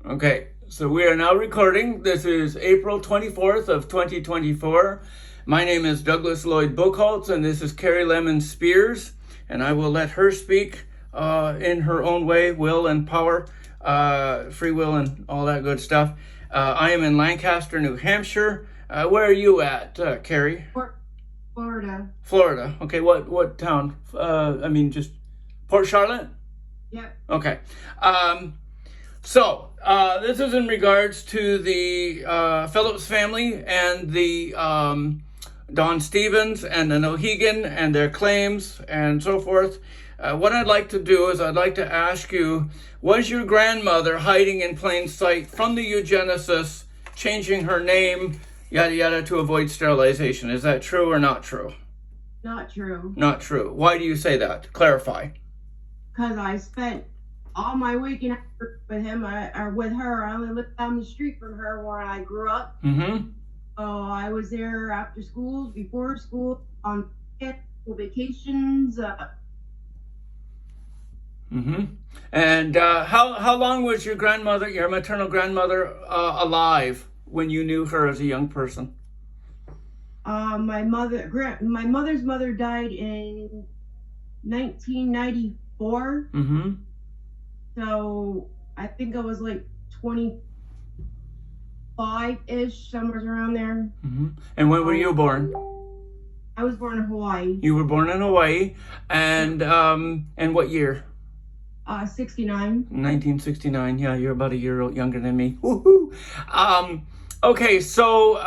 Okay, so we are now recording. This is April 24th of 2024. My name is Douglas Lloyd Buchholz, and this is Carrie Lemon Spears, and I will let her speak in her own way, will and power, free will and all that good stuff. I am in Lancaster, New Hampshire. Where are you at, Carrie? Florida. Florida. Okay, what town? Just Port Charlotte? Yep. Okay. So, this is in regards to the Phillips family and the Don Stevens and the Nulhegan and their claims and so forth. What I'd like to do is I'd like to ask you, was your grandmother hiding in plain sight from the eugenicist, changing her name, yada yada, to avoid sterilization? Is that true or not true? Not true. Not true. Why do you say that? Clarify. Because I spent all my weekend with him, or with her. I only lived down the street from her where I grew up. Mm-hmm. I was there after school, before school, on vacations. Mm-hmm. And how long was your grandmother, your maternal grandmother, alive when you knew her as a young person? My mother's mother died in 1994. Mm-hmm. So I think I was like 25-ish, somewhere around there. Mm-hmm. And when were you born? I was born in Hawaii. You were born in Hawaii, and what year? 69. 1969. Yeah, you're about a year younger than me. Woohoo! Okay, so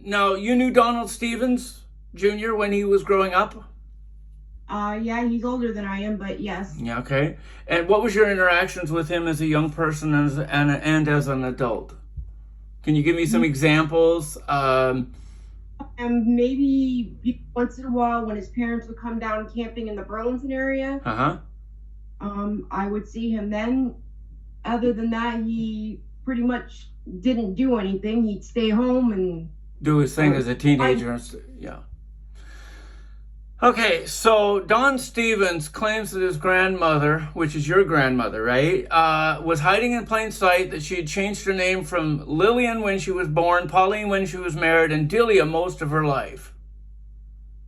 now you knew Donald Stevens Jr. when he was growing up? Yeah, he's older than I am, but yes. Yeah, okay. And what was your interactions with him as a young person and as an adult? Can you give me some examples? Maybe once in a while when his parents would come down camping in the Burlington area. Uh-huh. I would see him then. Other than that, he pretty much didn't do anything. He'd stay home and do his thing as a teenager. Yeah. Okay, so Don Stevens claims that his grandmother, which is your grandmother, right, was hiding in plain sight, that she had changed her name from Lillian when she was born, Pauline when she was married, and Delia most of her life.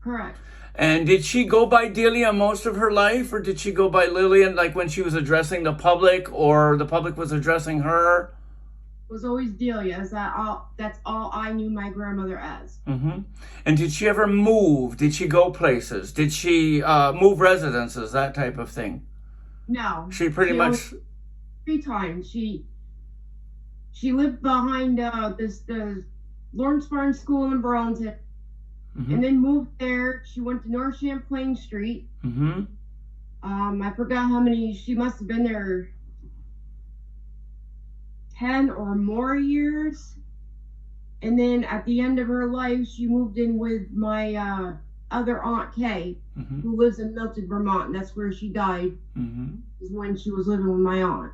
Correct. And did she go by Delia most of her life, or did she go by Lillian, like when she was addressing the public, or the public was addressing her? It was always Delia. That's all I knew my grandmother as. Mm-hmm. And did she ever move? Did she go places? Did she move residences, that type of thing? No. She pretty much... 3 times. She lived behind the Lawrence Farm School in Burlington. Mm-hmm. And then moved there. She went to North Champlain Street. Mm-hmm. I forgot how many. She must have been there 10 or more years. And then at the end of her life, she moved in with my other Aunt Kay, mm-hmm. who lives in Milton, Vermont. And that's where she died, mm-hmm. is when she was living with my aunt.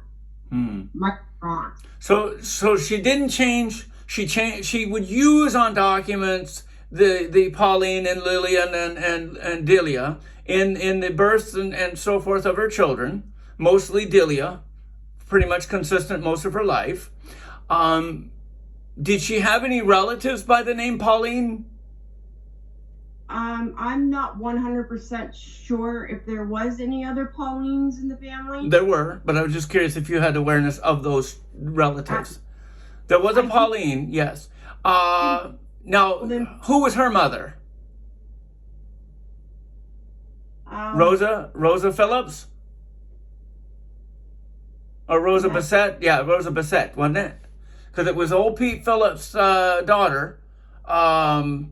Mm-hmm. My aunt. So she didn't change. She would use on documents the Pauline and Lillian and Delia in the births and so forth of her children, mostly Delia, pretty much consistent most of her life. Did she have any relatives by the name Pauline? I'm not 100% sure if there was any other Paulines in the family. There were, but I was just curious if you had awareness of those relatives. There was a Pauline, yes. Now, who was her mother? Rosa Phillips? Or Rosa Bassett? Yeah, Rosa Bassett, wasn't it? Because it was old Pete Phillips' daughter, that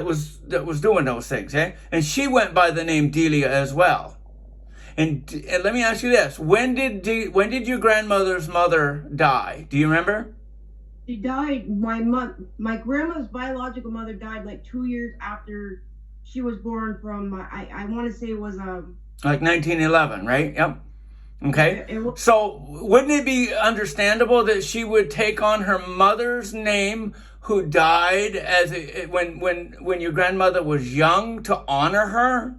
was doing those things, eh? And she went by the name Delia as well. And let me ask you this: when did your grandmother's mother die? Do you remember? She died. My grandma's biological mother died like 2 years after she was born. From I want to say it was like 1911, right? Yep. Okay. So wouldn't it be understandable that she would take on her mother's name, who died when your grandmother was young, to honor her?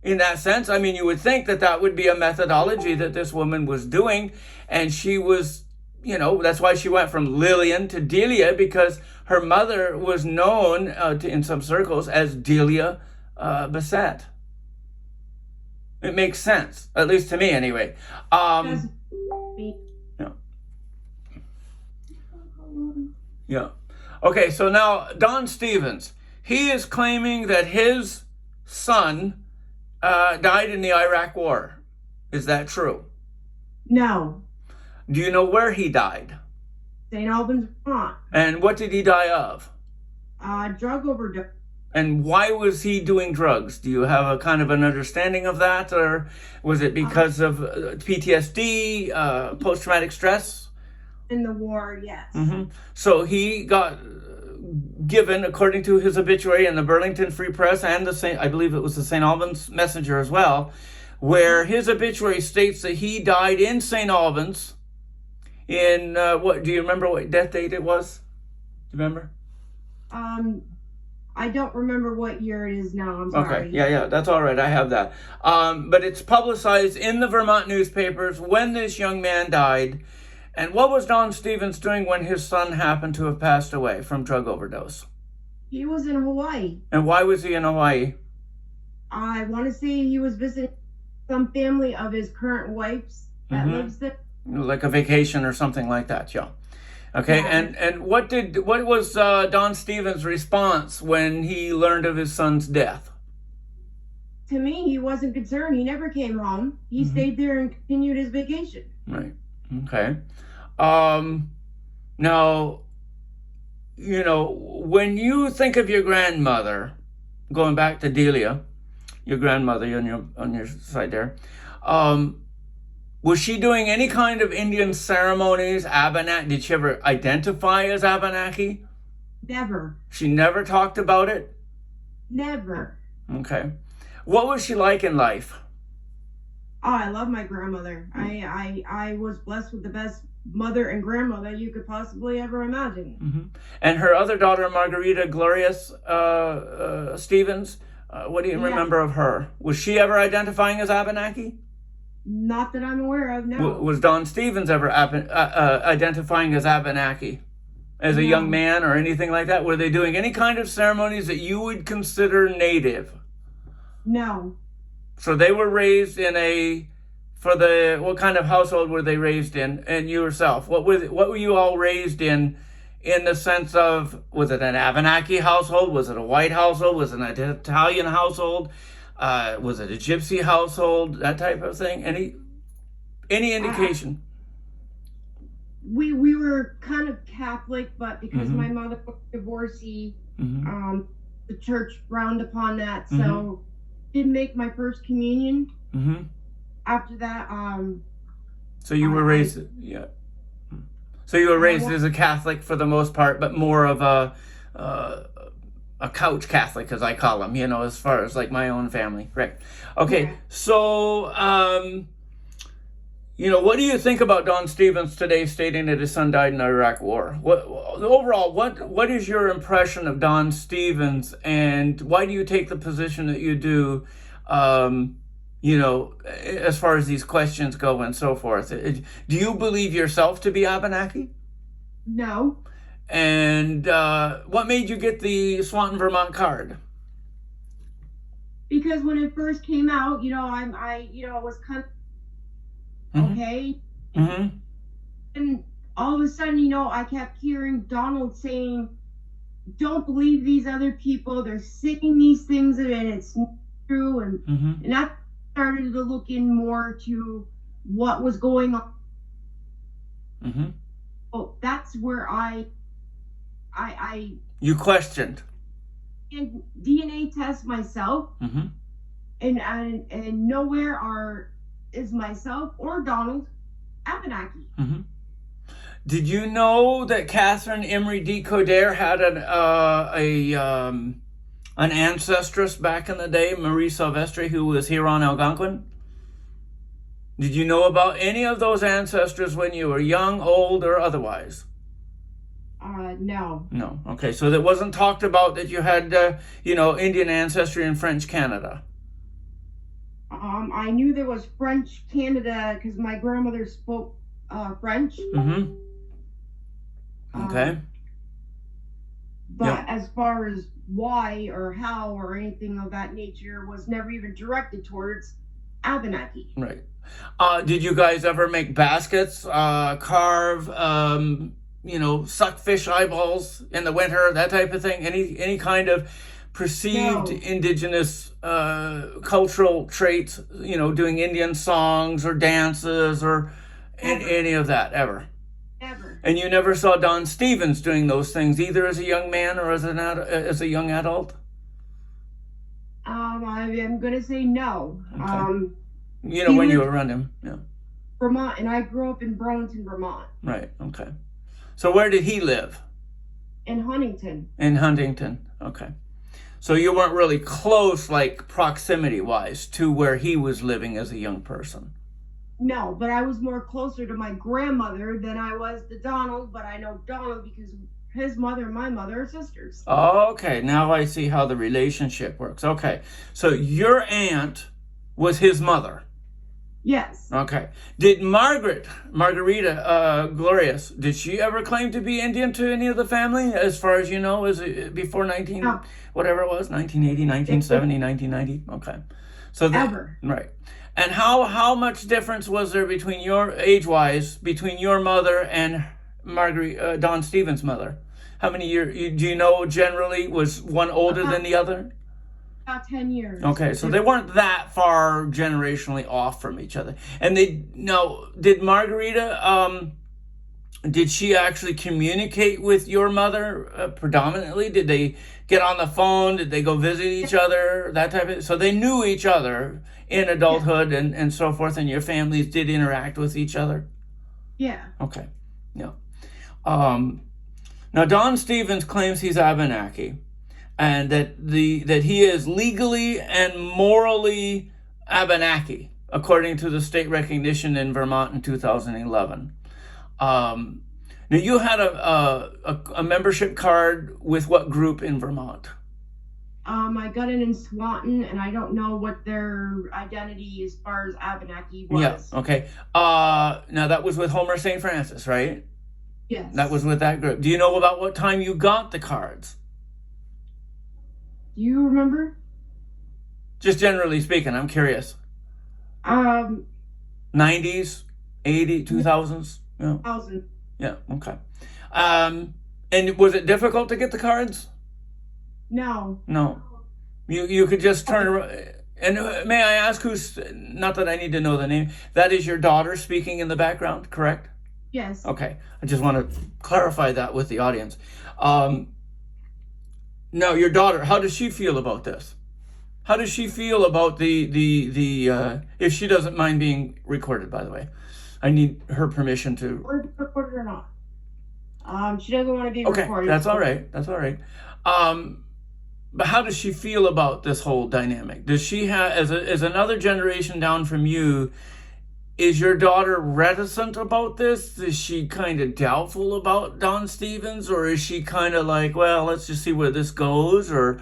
in that sense. I mean, you would think that that would be a methodology that this woman was doing, and she was, you know, that's why she went from Lillian to Delia, because her mother was known in some circles as Delia Bassett. It makes sense, at least to me anyway. Yeah. Yeah. Okay, so now Don Stevens, he is claiming that his son died in the Iraq War. Is that true? No. Do you know where he died? St. Albans, Vermont. And what did he die of? Drug overdose. And why was he doing drugs? Do you have a kind of an understanding of that? Or was it because of PTSD, post-traumatic stress? In the war, yes. Mm-hmm. So he got given, according to his obituary in the Burlington Free Press and I believe it was the St. Albans Messenger as well, where his obituary states that he died in St. Albans in, what, do you remember what death date it was? Do you remember? I don't remember what year it is now, I'm sorry. Okay, yeah, that's all right, I have that. But it's publicized in the Vermont newspapers when this young man died. And what was Don Stevens doing when his son happened to have passed away from drug overdose? He was in Hawaii. And why was he in Hawaii? I want to say he was visiting some family of his current wife's that lives there. Like a vacation or something like that, yeah. Okay, yeah. And what was Don Stevens' response when he learned of his son's death? To me, he wasn't concerned. He never came home. He stayed there and continued his vacation. Right. Okay. Now, you know, when you think of your grandmother, going back to Delia, your grandmother on your side there, was she doing any kind of Indian ceremonies, Abenaki? Did she ever identify as Abenaki? Never. She never talked about it? Never. Okay. What was she like in life? Oh, I love my grandmother. I was blessed with the best mother and grandmother you could possibly ever imagine. And her other daughter, Margarita Glorious Stevens, what do you remember of her? Was she ever identifying as Abenaki? Not that I'm aware of, no. Was Don Stevens ever identifying as Abenaki? As a young man or anything like that? Were they doing any kind of ceremonies that you would consider native? No. So they were raised in what kind of household were they raised in? And you yourself, what were you all raised in the sense of, was it an Abenaki household? Was it a white household? Was it an Italian household? Was it a gypsy household? That type of thing? Any indication? We were kind of Catholic, but because my mother was a divorcee, the church frowned upon that, so didn't make my first communion. After that, so you were raised, So you were raised as a Catholic for the most part, but more of a couch Catholic, as I call them, you know, as far as like my own family, right? Okay, so you know, what do you think about Don Stevens today stating that his son died in the Iraq War? What is your impression of Don Stevens, and why do you take the position that you do? You know, as far as these questions go and so forth. Do you believe yourself to be Abenaki? No. And what made you get the Swanton, Vermont card? Because when it first came out, you know, I was kind of okay. And all of a sudden, you know, I kept hearing Donald saying, "Don't believe these other people. They're saying these things and it's not true." And I started to look in more to what was going on. Oh, that's where you questioned. And DNA test myself, and nowhere is myself or Donald Abenaki. Did you know that Catherine Emery D. Coderre had an ancestress back in the day, Marie Silvestri, who was here on Algonquin? Did you know about any of those ancestors when you were young, old, or otherwise? No. No. Okay, so that wasn't talked about that you had, you know, Indian ancestry in French Canada? I knew there was French Canada because my grandmother spoke French. Mm-hmm. Okay. But Yep. as far as why or how or anything of that nature was never even directed towards Abenaki. Right. Did you guys ever make baskets, carve, suck fish eyeballs in the winter, that type of thing? Any kind of perceived No. indigenous cultural traits, doing Indian songs or dances or any of that ever? Never. And you never saw Don Stevens doing those things either as a young man or as a young adult? I'm gonna say no. Okay. He When you lived were around him, yeah. Vermont, and I grew up in Burlington, Vermont, Right, okay. So where did he live? in Huntington. In Huntington, okay. So you weren't really close, like proximity-wise, to where he was living as a young person? No, but I was more closer to my grandmother than I was to Donald, but I know Donald because his mother and my mother are sisters. Okay, now I see how the relationship works. Okay, so your aunt was his mother? Yes. Okay. Did Margarita Glorious, did she ever claim to be Indian to any of the family, as far as you know, before whatever it was, 1980, 1970, 1990? Okay. So Ever. Right. And how much difference was there between age-wise, between your mother and Don Stevens' mother? How many years, do you know generally, was one older than the other? About 10 years. Okay, so they weren't that far generationally off from each other. And did Margarita, did she actually communicate with your mother predominantly? Did they get on the phone? Did they go visit each other? That type of, so they knew each other in adulthood and so forth, and your families did interact with each other? Yeah. Okay, yeah. Now, Don Stevens claims he's Abenaki, and that he is legally and morally Abenaki, according to the state recognition in Vermont in 2011. Now, you had a membership card with what group in Vermont? I got it in Swanton, and I don't know what their identity as far as Abenaki was. Yeah, okay. Now, that was with Homer St. Francis, right? Yes. That was with that group. Do you know about what time you got the cards? Do you remember? Just generally speaking, I'm curious. 90s, 80s, 2000s? Yeah. 1000. Yeah, okay. And was it difficult to get the cards? No. No. You could just turn around. And may I ask who's, not that I need to know the name, that is your daughter speaking in the background, correct? Yes. Okay. I just want to clarify that with the audience. Now, your daughter, how does she feel about this? How does she feel about if she doesn't mind being recorded, by the way? I need her permission to... Recorded or not. She doesn't want to be recorded. Okay, that's all right. That's all right. But how does she feel about this whole dynamic? Does she have, as another generation down from you, is your daughter reticent about this? Is she kind of doubtful about Don Stevens? Or is she kind of like, well, let's just see where this goes? Or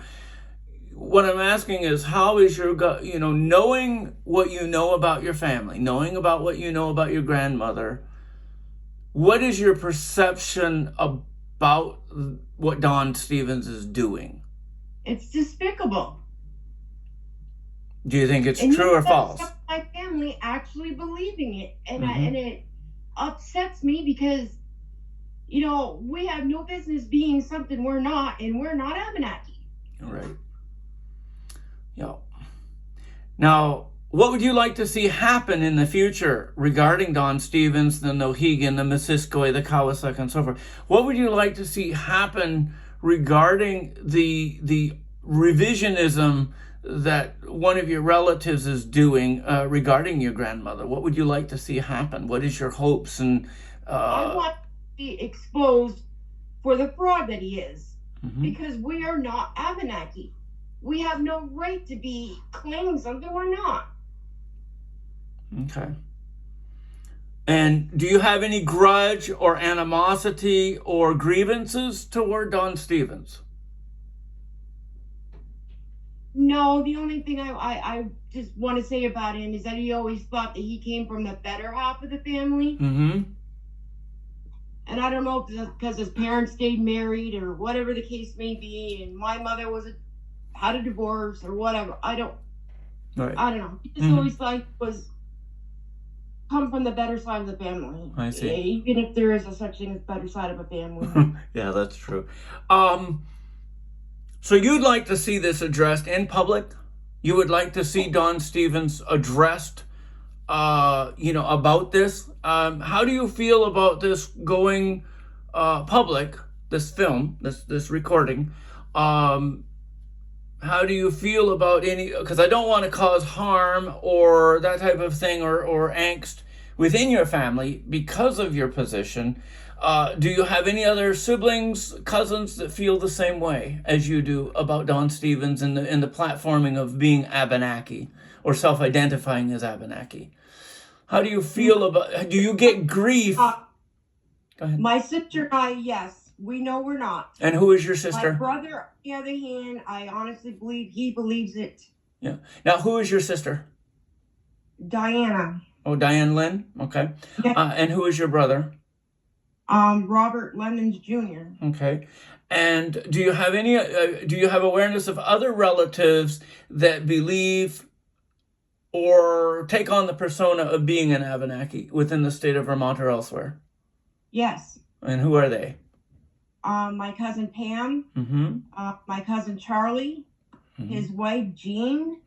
what I'm asking is, how is your, knowing what you know about your family, knowing about what you know about your grandmother, what is your perception about what Don Stevens is doing? It's despicable. Do you think it's true or false? My family actually believing it, and Mm-hmm. and it upsets me because, we have no business being something we're not, and we're not Abenaki. Right. Yeah. Now, what would you like to see happen in the future regarding Don Stevens, the Nulhegan, the Missisquoi, the Kawasaki, and so forth? What would you like to see happen regarding the revisionism that one of your relatives is doing regarding your grandmother? What would you like to see happen? What is your hopes? And I want to be exposed for the fraud that he is, mm-hmm. because we are not Abenaki. We have no right to be claiming something we're not. Okay. And do you have any grudge or animosity or grievances toward Don Stevens? No, the only thing I just want to say about him is that he always thought that he came from the better half of the family. Mm-hmm. And I don't know if it's because his parents stayed married or whatever the case may be, and my mother had a divorce or whatever. I don't know. He just always thought he was come from the better side of the family. I see. Even if there is a such thing as better side of a family. Yeah, that's true. So you'd like to see this addressed in public? You would like to see Don Stevens addressed, about this? How do you feel about this going public, this film, this recording? How do you feel about because I don't want to cause harm or that type of thing or angst within your family because of your position. Do you have any other siblings, cousins that feel the same way as you do about Don Stevens and the platforming of being Abenaki or self-identifying as Abenaki? How do you feel do you get grief? Go ahead. My sister and I, yes. We know we're not. And who is your sister? My brother, on the other hand, I honestly believe he believes it. Yeah. Now, who is your sister? Diana. Oh, Diane Lynn? Okay. Yeah. And who is your brother? Robert Lemons Jr. Okay. And do you have do you have awareness of other relatives that believe or take on the persona of being an Abenaki within the state of Vermont or elsewhere? Yes. And who are they? My cousin Pam, my cousin Charlie, his wife Jean.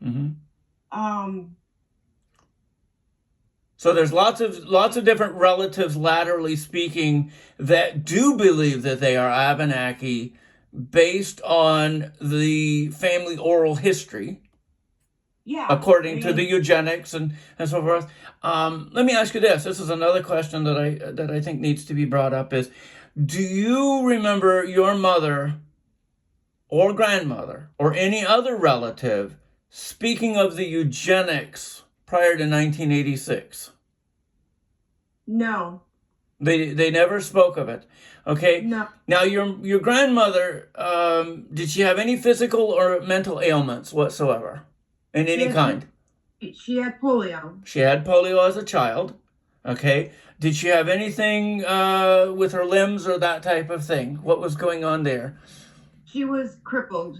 So there's lots of different relatives, laterally speaking, that do believe that they are Abenaki based on the family oral history. Yeah. According to the eugenics and so forth. Let me ask you this. This is another question that I think needs to be brought up is, do you remember your mother or grandmother or any other relative speaking of the eugenics prior to 1986? No. They never spoke of it. Okay? No. Now, your grandmother, did she have any physical or mental ailments whatsoever? In any kind? She had polio. She had polio as a child. Okay. Did she have anything with her limbs or that type of thing? What was going on there? She was crippled.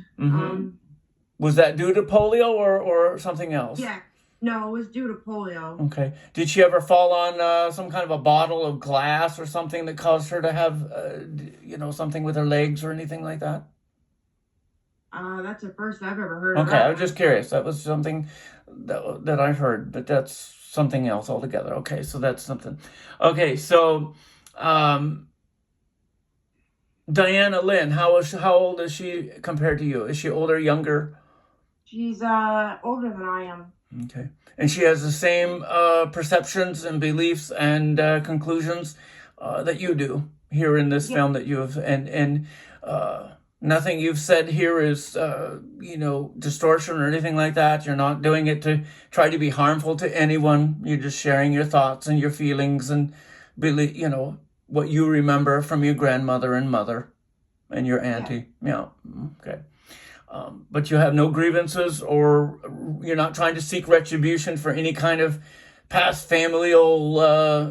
Was that due to polio or something else? Yeah. No, it was due to polio. Okay. Did she ever fall on some kind of a bottle of glass or something that caused her to have, something with her legs or anything like that? That's the first I've ever heard of. Okay, I was just curious. That was something that I heard, but that's something else altogether. Okay, so that's something. Okay, so Diana Lynn, how old is she compared to you? Is she older, younger? She's older than I am. Okay, and she has the same perceptions and beliefs and conclusions that you do here in this film that you have, and nothing you've said here is, distortion or anything like that. You're not doing it to try to be harmful to anyone. You're just sharing your thoughts and your feelings and, what you remember from your grandmother and mother and your auntie. Yeah. Okay. But you have no grievances or you're not trying to seek retribution for any kind of past familial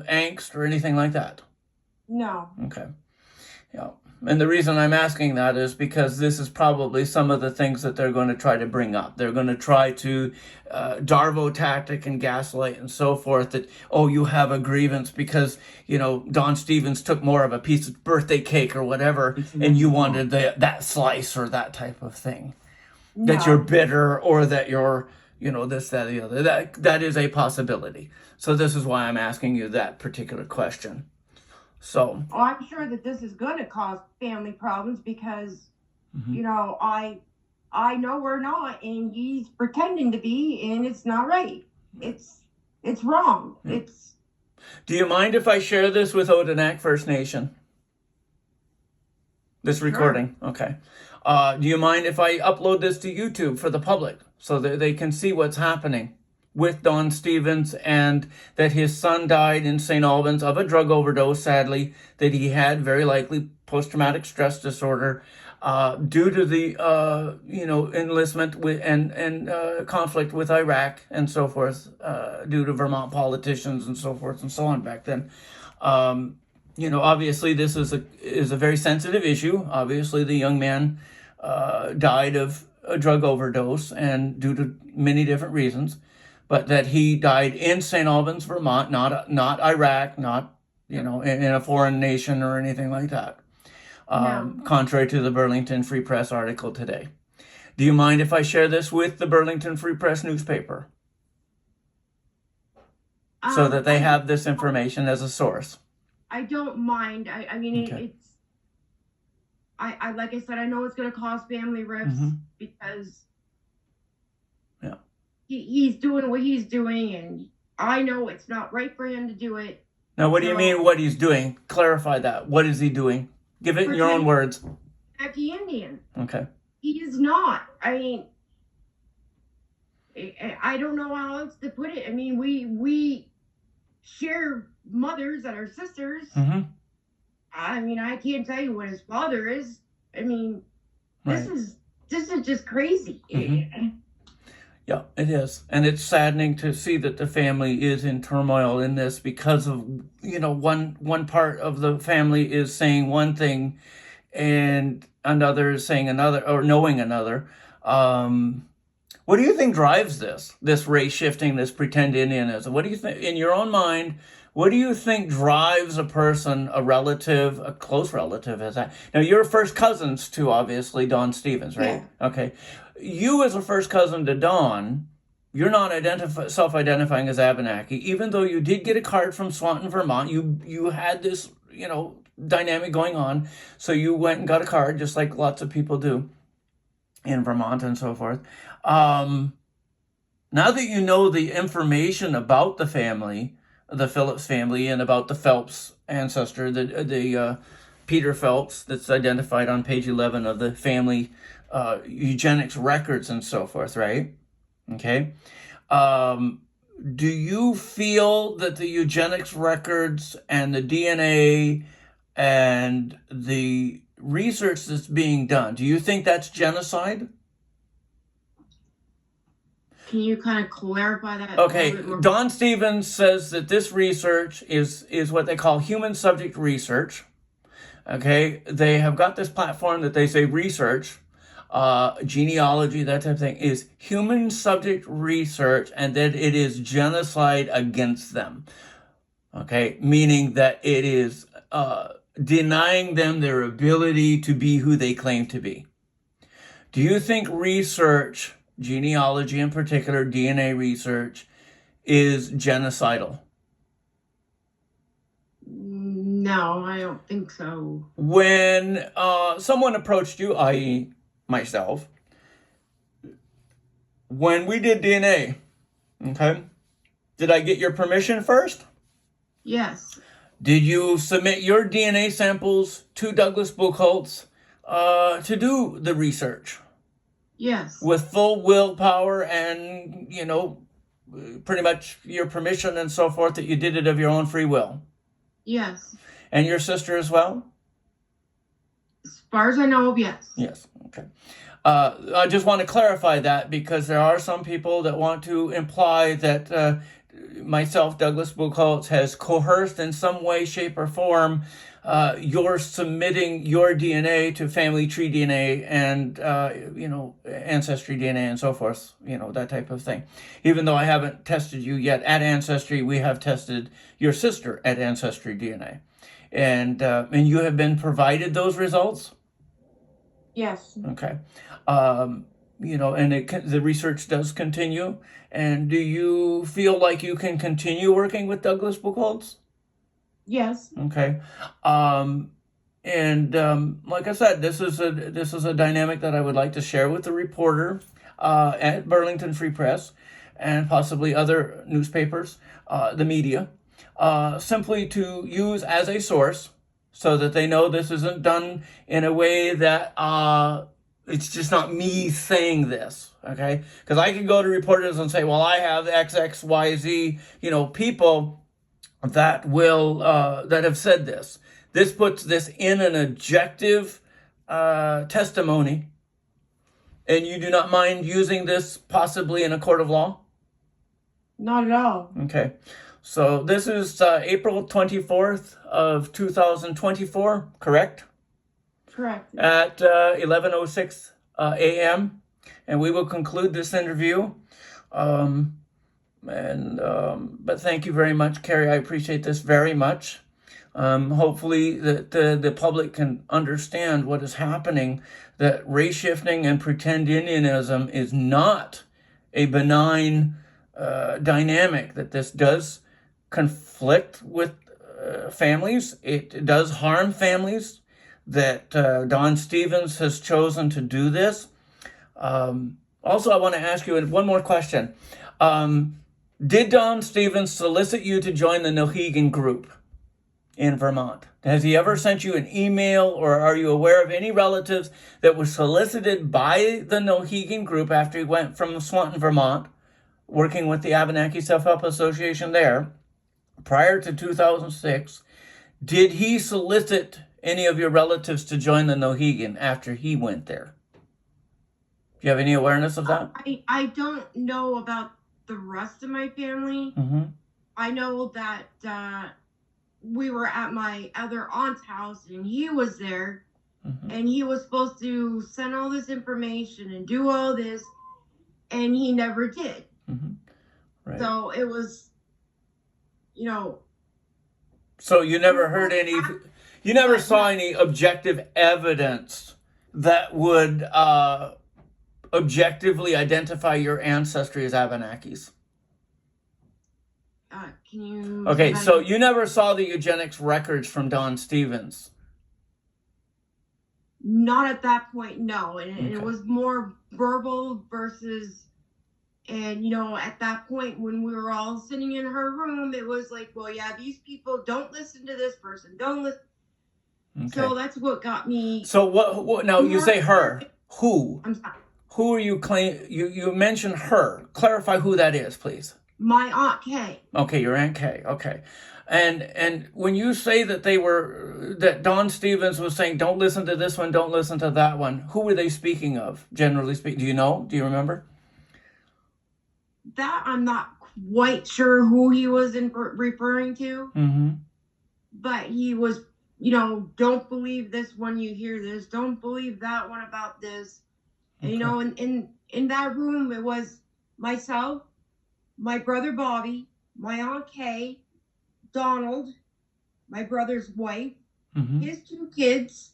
angst or anything like that? No. Okay. Yeah. And the reason I'm asking that is because this is probably some of the things that they're going to try to bring up. They're going to try to Darvo tactic and gaslight and so forth that, you have a grievance because, Don Stevens took more of a piece of birthday cake or whatever, and you wanted that slice or that type of thing. No. That you're bitter or that you're, this, that, the other. That is a possibility. So this is why I'm asking you that particular question. So I'm sure that this is going to cause family problems because, I know we're not, and he's pretending to be, and it's not right. It's wrong. Do you mind if I share this with Odanak First Nation? This recording? Sure. Okay. Do you mind if I upload this to YouTube for the public so that they can see what's happening with Don Stevens and that his son died in St. Albans of a drug overdose, sadly, that he had very likely post-traumatic stress disorder. due to the enlistment and conflict with Iraq and so forth, due to Vermont politicians and so forth and so on back then. Obviously this is a very sensitive issue. Obviously the young man died of a drug overdose and due to many different reasons, but that he died in St. Albans, Vermont, not Iraq, not in a foreign nation or anything like that. No. Contrary to the Burlington Free Press article today. Do you mind if I share this with the Burlington Free Press newspaper? So that they have this information as a source. I don't mind. I mean, Okay. it's. I like I said, I know it's going to cause family rifts because. Yeah. He's doing what he's doing, and I know it's not right for him to do it. Now, what do you mean what he's doing? Clarify that. What is he doing? Give it in your own words. Iraqi Indian. Okay. He is not. I mean, I don't know how else to put it. I mean, we share mothers that are sisters. I mean, I can't tell you what his father is. I mean, this is just crazy. Yeah, it is. And it's saddening to see that the family is in turmoil in this because of, one part of the family is saying one thing and another is saying another or knowing another. What do you think drives this race shifting, this pretend Indianism? What do you think, in your own mind, what do you think drives a person, a relative, a close relative as that? Now, you're first cousins to, obviously, Don Stevens, right? Yeah. Okay. You as a first cousin to Don, you're not self-identifying as Abenaki, even though you did get a card from Swanton, Vermont. You had this, dynamic going on. So you went and got a card, just like lots of people do in Vermont and so forth. Now that you know the information about the family, the Phillips family, and about the Phelps ancestor, the Peter Phelps that's identified on page 11 of the family eugenics records and so forth, right? Okay. Do you feel that the eugenics records and the DNA and the research that's being done, do you think that's genocide? Can you kind of clarify that? Okay, Don Stevens says that this research is what they call human subject research. Okay, they have got this platform that they say research, genealogy, that type of thing, is human subject research, and that it is genocide against them. Okay, meaning that it is denying them their ability to be who they claim to be. Do you think research, genealogy in particular, DNA research, is genocidal? No, I don't think so. When someone approached you, i.e. myself, when we did DNA, okay, did I get your permission first? Yes. Did you submit your DNA samples to Douglas Buchholz to do the research? Yes. With full willpower and, pretty much your permission and so forth, that you did it of your own free will? Yes. And your sister as well? As far as I know, yes. Yes, okay. I just want to clarify that because there are some people that want to imply that myself, Douglas Buchholz, has coerced in some way, shape, or form you're submitting your DNA to family tree DNA and, ancestry DNA and so forth, that type of thing. Even though I haven't tested you yet at Ancestry, we have tested your sister at Ancestry DNA. And you have been provided those results? Yes. Okay. And the research does continue. And do you feel like you can continue working with Douglas Buchholz? Yes. Okay. Like I said, this is a dynamic that I would like to share with the reporter at Burlington Free Press and possibly other newspapers, the media, simply to use as a source so that they know this isn't done in a way that it's just not me saying this, okay? Because I can go to reporters and say, well, I have XXYZ, people that will that have said this. This puts this in an objective testimony, and you do not mind using this possibly in a court of law? Not at all. Okay. So this is April 24th of 2024, correct? Correct. At 11:06 a.m. And we will conclude this interview. But thank you very much, Carrie. I appreciate this very much. Hopefully the public can understand what is happening, that race shifting and pretend Indianism is not a benign dynamic, that this does conflict with families. It does harm families, that Don Stevens has chosen to do this. Also, I want to ask you one more question. Did Don Stevens solicit you to join the Nulhegan group in Vermont? Has he ever sent you an email, or are you aware of any relatives that were solicited by the Nulhegan group after he went from Swanton, Vermont, working with the Abenaki Self-Help Association there prior to 2006? Did he solicit any of your relatives to join the Nulhegan after he went there? Do you have any awareness of that? I don't know about the rest of my family. Mm-hmm. I know that we were at my other aunt's house, and he was there, Mm-hmm. and he was supposed to send all this information and do all this, and he never did. Mm-hmm. Right. So it was, you know. So you never heard any, you never saw any objective evidence that would objectively identify your ancestry as Abenakis? Can you? Okay, so you never saw the eugenics records from Don Stevens? Not at that point, no. And Okay. it was more verbal versus, and, you know, at that point when we were all sitting in her room, it was like, well, yeah, these people, don't listen to this person, don't listen. Okay. So that's what got me. So what now you say her. Who? I'm sorry. Who are you you mentioned her. Clarify who that is, please. My Aunt Kay. Okay, your Aunt Kay. Okay. And when you say that Don Stevens was saying, don't listen to this one, don't listen to that one, who were they speaking of, generally speaking? Do you know? Do you remember? That I'm not quite sure who he was referring to. Mm-hmm. But he was, you know, don't believe this when you hear this. Don't believe that one about this. Okay. And, you know, in that room, it was myself, my brother Bobby, my Aunt Kay, Donald, my brother's wife, Mm-hmm. his 2 kids,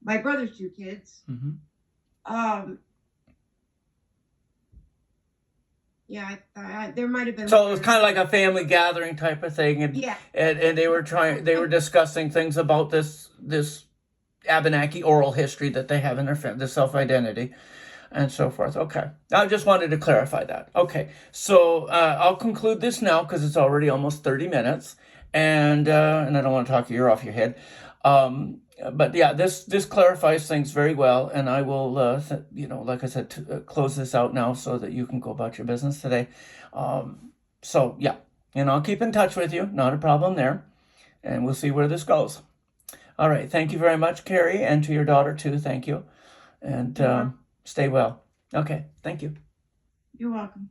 my brother's 2 kids. Mm-hmm. Yeah, there might have been. So it was kind of like a family gathering type of thing, and Yeah. and they were discussing things about this Abenaki oral history that they have in their family, the self-identity, and so forth. Okay, I just wanted to clarify that. Okay, so I'll conclude this now because it's already almost 30 minutes, and I don't want to talk your ear off your head. But yeah, this clarifies things very well, and I will, like I said, close this out now so that you can go about your business today. So yeah, and I'll keep in touch with you. Not a problem there, and we'll see where this goes. All right, thank you very much, Carrie, and to your daughter too. Thank you, and stay well. Okay, thank you. You're welcome.